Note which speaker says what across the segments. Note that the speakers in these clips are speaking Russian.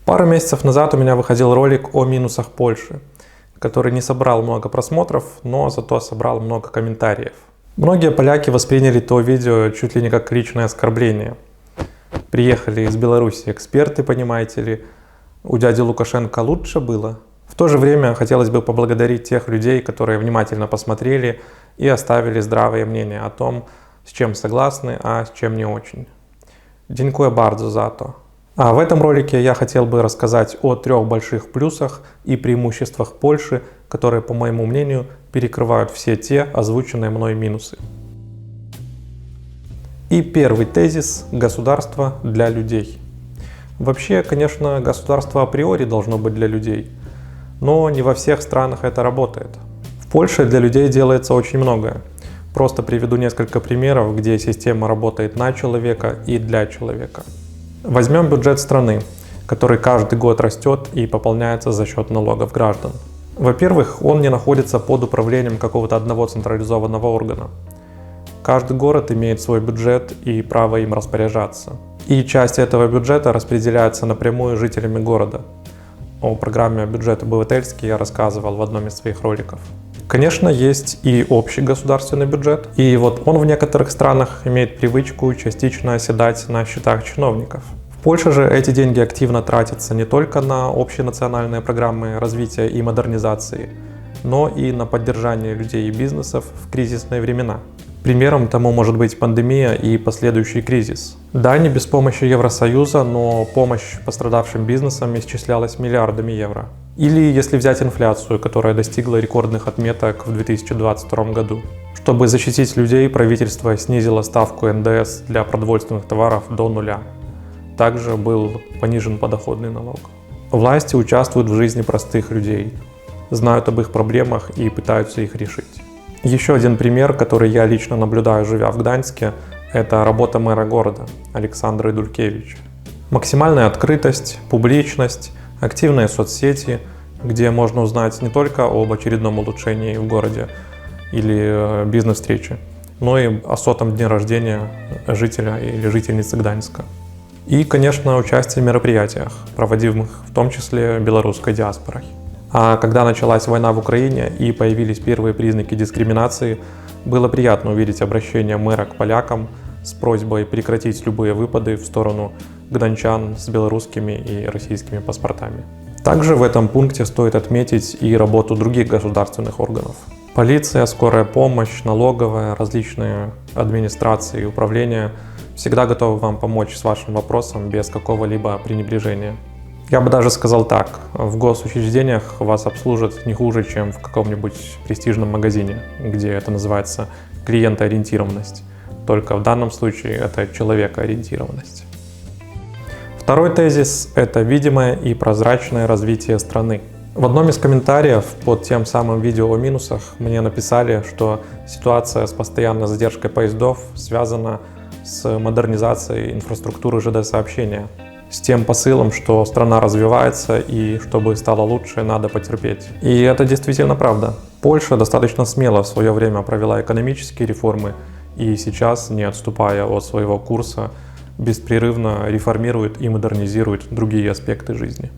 Speaker 1: Пару месяцев назад у меня выходил ролик о минусах Польши, который не собрал много просмотров, но зато собрал много комментариев. Многие поляки восприняли то видео чуть ли не как личное оскорбление. Приехали из Беларуси эксперты, понимаете ли, у дяди Лукашенко лучше было. В то же время хотелось бы поблагодарить тех людей, которые внимательно посмотрели и оставили здравое мнение о том, с чем согласны, а с чем не очень. Dziękuję bardzo za to. А в этом ролике я хотел бы рассказать о 3 больших плюсах и преимуществах Польши, которые, по моему мнению, перекрывают все те озвученные мной минусы. И первый тезис – государство для людей. Вообще, конечно, государство априори должно быть для людей, но не во всех странах это работает. В Польше для людей делается очень многое. Просто приведу несколько примеров, где система работает на человека и для человека. Возьмем бюджет страны, который каждый год растет и пополняется за счет налогов граждан. Во-первых, он не находится под управлением какого-то одного централизованного органа. Каждый город имеет свой бюджет и право им распоряжаться. И часть этого бюджета распределяется напрямую жителями города. О программе «Бюджет обывательский» я рассказывал в одном из своих роликов. Конечно, есть и общий государственный бюджет, и вот он в некоторых странах имеет привычку частично оседать на счетах чиновников. В Польше же эти деньги активно тратятся не только на общенациональные программы развития и модернизации, но и на поддержание людей и бизнесов в кризисные времена. Примером тому может быть пандемия и последующий кризис. Да, не без помощи Евросоюза, но помощь пострадавшим бизнесам исчислялась миллиардами евро. Или если взять инфляцию, которая достигла рекордных отметок в 2022 году. Чтобы защитить людей, правительство снизило ставку НДС для продовольственных товаров до 0. Также был понижен подоходный налог. Власти участвуют в жизни простых людей, знают об их проблемах и пытаются их решить. Еще один пример, который я лично наблюдаю, живя в Гданьске, это работа мэра города Александра Дулькевича. Максимальная открытость, публичность, активные соцсети, где можно узнать не только об очередном улучшении в городе или бизнес-встрече, но и о 100-м дне рождения жителя или жительницы Гданьска. И, конечно, участие в мероприятиях, проводимых в том числе белорусской диаспорой. А когда началась война в Украине и появились первые признаки дискриминации, было приятно увидеть обращение мэра к полякам с просьбой прекратить любые выпады в сторону гданчан с белорусскими и российскими паспортами. Также в этом пункте стоит отметить и работу других государственных органов. Полиция, скорая помощь, налоговая, различные администрации и управления всегда готовы вам помочь с вашим вопросом без какого-либо пренебрежения. Я бы даже сказал так, в госучреждениях вас обслужат не хуже, чем в каком-нибудь престижном магазине, где это называется клиентоориентированность. Только в данном случае это человекоориентированность. Второй тезис – это видимое и прозрачное развитие страны. В одном из комментариев под тем самым видео о минусах мне написали, что ситуация с постоянной задержкой поездов связана с модернизацией инфраструктуры ЖД-сообщения. С тем посылом, что страна развивается и чтобы стало лучше, надо потерпеть. И это действительно правда. Польша достаточно смело в свое время провела экономические реформы и сейчас, не отступая от своего курса, беспрерывно реформирует и модернизирует другие аспекты жизни.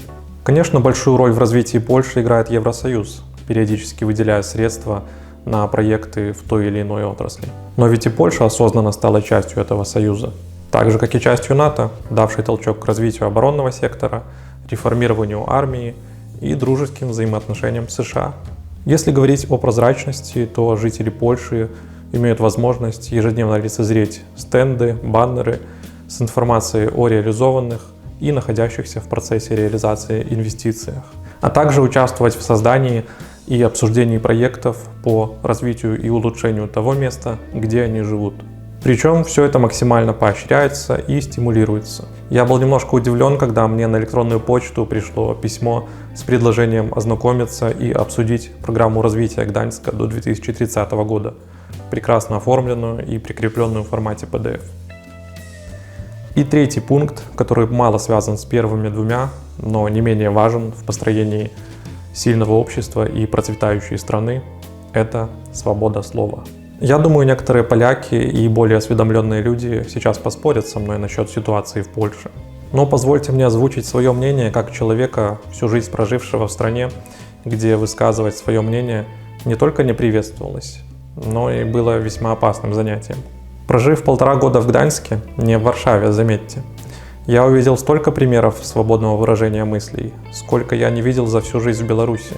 Speaker 1: Конечно, большую роль в развитии Польши играет Евросоюз, периодически выделяя средства на проекты в той или иной отрасли. Но ведь и Польша осознанно стала частью этого союза. Так же, как и частью НАТО, давшей толчок к развитию оборонного сектора, реформированию армии и дружеским взаимоотношениям с США. Если говорить о прозрачности, то жители Польши имеют возможность ежедневно лицезреть стенды, баннеры с информацией о реализованных и находящихся в процессе реализации инвестициях, а также участвовать в создании и обсуждении проектов по развитию и улучшению того места, где они живут. Причем все это максимально поощряется и стимулируется. Я был немножко удивлен, когда мне на электронную почту пришло письмо с предложением ознакомиться и обсудить программу развития Гданьска до 2030 года, прекрасно оформленную и прикрепленную в формате PDF. И третий пункт, который мало связан с первыми двумя, но не менее важен в построении сильного общества и процветающей страны, это свобода слова. Я думаю, некоторые поляки и более осведомленные люди сейчас поспорят со мной насчет ситуации в Польше. Но позвольте мне озвучить свое мнение как человека, всю жизнь прожившего в стране, где высказывать свое мнение не только не приветствовалось, но и было весьма опасным занятием. Прожив 1,5 года в Гданьске, не в Варшаве, заметьте, я увидел столько примеров свободного выражения мыслей, сколько я не видел за всю жизнь в Беларуси.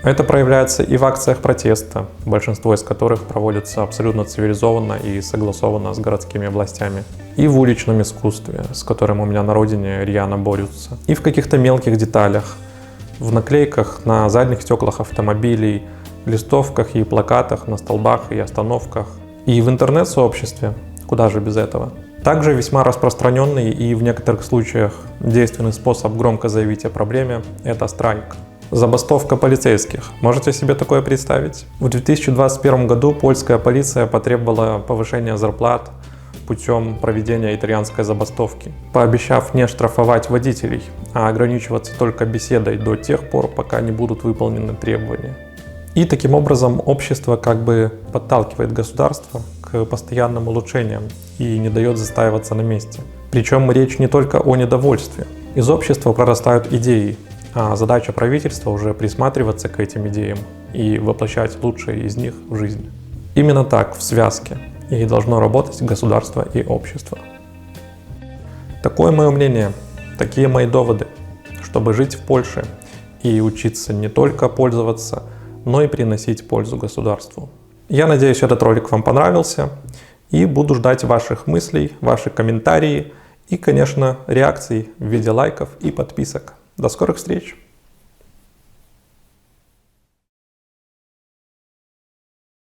Speaker 1: Это проявляется и в акциях протеста, большинство из которых проводятся абсолютно цивилизованно и согласованно с городскими властями, и в уличном искусстве, с которым у меня на родине рьяно борются, и в каких-то мелких деталях, в наклейках на задних стеклах автомобилей, листовках и плакатах на столбах и остановках, и в интернет-сообществе, куда же без этого. Также весьма распространенный и в некоторых случаях действенный способ громко заявить о проблеме – это страйк. Забастовка полицейских. Можете себе такое представить? В 2021 году польская полиция потребовала повышения зарплат путем проведения итальянской забастовки, пообещав не штрафовать водителей, а ограничиваться только беседой до тех пор, пока не будут выполнены требования. И таким образом общество как бы подталкивает государство к постоянным улучшениям и не дает застаиваться на месте. Причем речь не только о недовольстве. Из общества прорастают идеи, а задача правительства уже присматриваться к этим идеям и воплощать лучшие из них в жизнь. Именно так, в связке, и должно работать государство и общество. Такое мое мнение, такие мои доводы, чтобы жить в Польше и учиться не только пользоваться, но и приносить пользу государству. Я надеюсь, этот ролик вам понравился, и буду ждать ваших мыслей, ваши комментарии и, конечно, реакций в виде лайков и подписок. До скорых встреч!